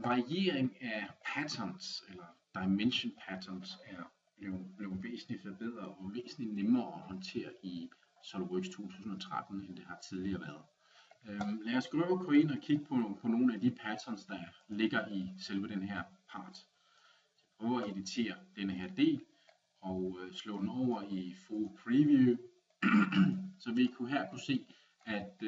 variering af patterns, eller dimension patterns, er blevet væsentligt forbedret og væsentligt nemmere at håndtere i SOLIDWORKS 2013, end det har tidligere været. Lad os gå ind og kigge på nogle af de patterns, der ligger i selve den her part. Jeg prøver at editere denne her del og slå den over i Full Preview, så vi her kunne se, at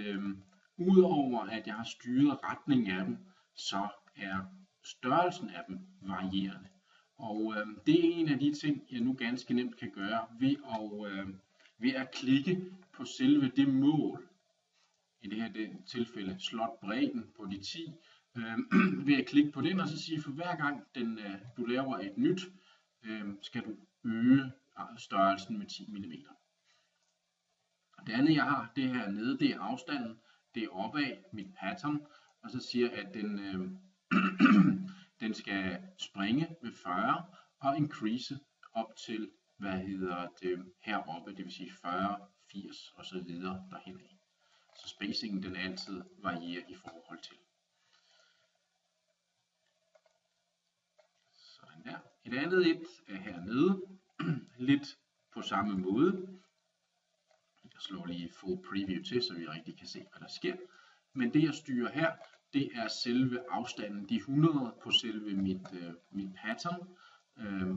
udover at jeg har styret retningen af dem, så er størrelsen af dem varierende. Og det er en af de ting, jeg nu ganske nemt kan gøre ved at klikke på selve det mål. I det her tilfælde slot-bredden på de 10. Ved at klikke på den og så sige, for hver gang du laver et nyt, skal du øge størrelsen med 10 mm. Det andet jeg har, det her nede, det er afstanden. Det er opad mit pattern, og så siger jeg, at den skal springe med 40 og increase op til, heroppe, det vil sige 40, 80 og så videre derhen af. Så spacingen den altid varierer i forhold til. Sådan der. Et andet er hernede, lidt på samme måde. Jeg slår lige Full Preview til, så vi rigtig kan se, hvad der sker. Men det jeg styrer her, det er selve afstanden, de 100 på selve mit pattern.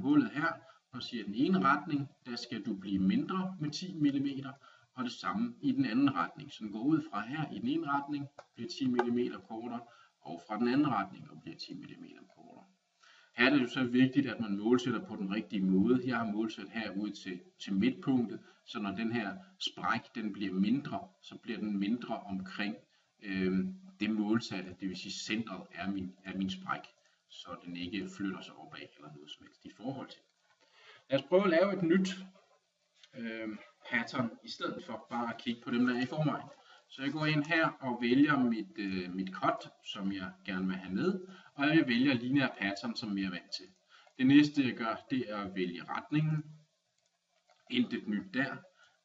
Hullet her, og siger den ene retning, der skal du blive mindre med 10 mm, og det samme i den anden retning. Så den går ud fra her i den ene retning, bliver 10 mm kortere, og fra den anden retning og bliver 10 mm kortere. Her er det jo så vigtigt, at man målsætter på den rigtige måde. Jeg har målsat herud til midtpunktet, så når den her spræk den bliver mindre, så bliver den mindre omkring det målsatte, det vil sige centret af min spræk, så den ikke flytter sig opad eller noget som helst i forhold til. Lad os prøve at lave et nyt pattern, i stedet for bare at kigge på dem, der er i forvejen. Så jeg går ind her og vælger mit cut, som jeg gerne vil have med, og jeg vælger linear pattern, som jeg er vant til. Det næste jeg gør, det er at vælge retningen. Intet nyt der.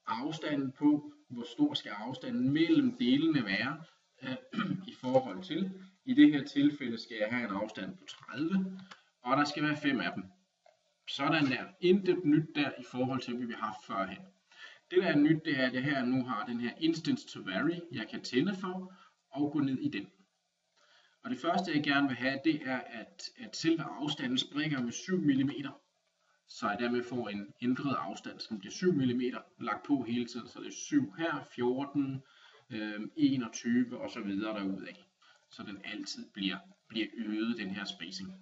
Afstanden på, hvor stor skal afstanden mellem delene være i forhold til. I det her tilfælde skal jeg have en afstand på 30, og der skal være 5 af dem. Sådan der. Intet nyt der i forhold til, hvad vi har haft førhen. Det der er nyt, det er, at jeg her nu har den her instance to vary, jeg kan tænde for og gå ned i den. Og det første, jeg gerne vil have, det er, at selve afstanden springer med 7 mm, så jeg dermed får en ændret afstand, som bliver 7 mm lagt på hele tiden. Så det er 7 her, 14, 21 og så videre derudad. Så den altid bliver øget, den her spacing.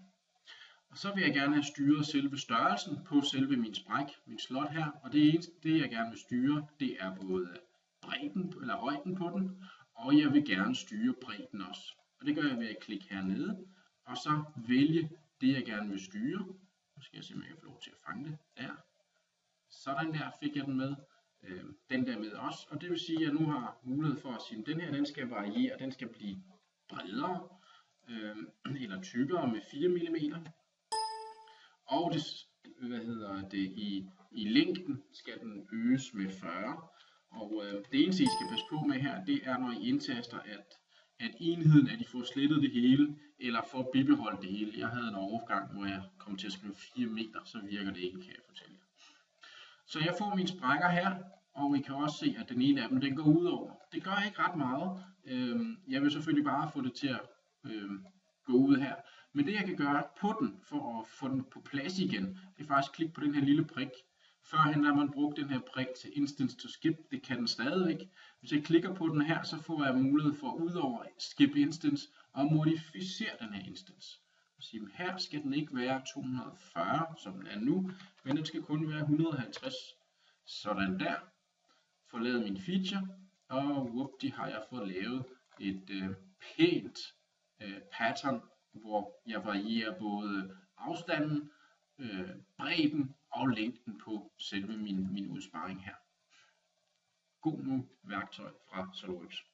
Og så vil jeg gerne have styret selve størrelsen på selve min spræk, min slot her. Og det eneste, jeg gerne vil styre, det er både bredden eller højden på den, og jeg vil gerne styre bredden også. Og det gør jeg ved at klikke hernede, og så vælge det, jeg gerne vil styre. Nu skal jeg se, om jeg kan få lov til at fange det der. Sådan der fik jeg den med. Den der med også. Og det vil sige, at jeg nu har mulighed for at sige, at den her den skal variere, den skal blive bredere eller tykkere med 4 mm. Og i længden skal den øges med 40. Og det eneste I skal passe på med her, det er når I indtaster, at enheden, at I får slettet det hele, eller får bibeholdt det hele. Jeg havde en overgang, hvor jeg kom til at skrive 4 meter, så virker det ikke, kan jeg fortælle jer. Så jeg får mine sprækker her, og I kan også se, at den ene af dem, den går ud over. Det gør ikke ret meget. Jeg vil selvfølgelig bare få det til at gå ud her. Men det jeg kan gøre på den, for at få den på plads igen, det er faktisk at klikke på den her lille prik. Førhen har man brugt den her prik til instance to skip, det kan den stadigvæk. Hvis jeg klikker på den her, så får jeg mulighed for udover skip instance og modificere den her instance. Sige, her skal den ikke være 240, som den er nu, men den skal kun være 150. Sådan der. Får lavet min feature, og whoopty har jeg fået lavet et pænt pattern, hvor jeg varierer både afstanden, bredden og længden på selve min udsparing her. God nu værktøj fra SOLIDWORKS.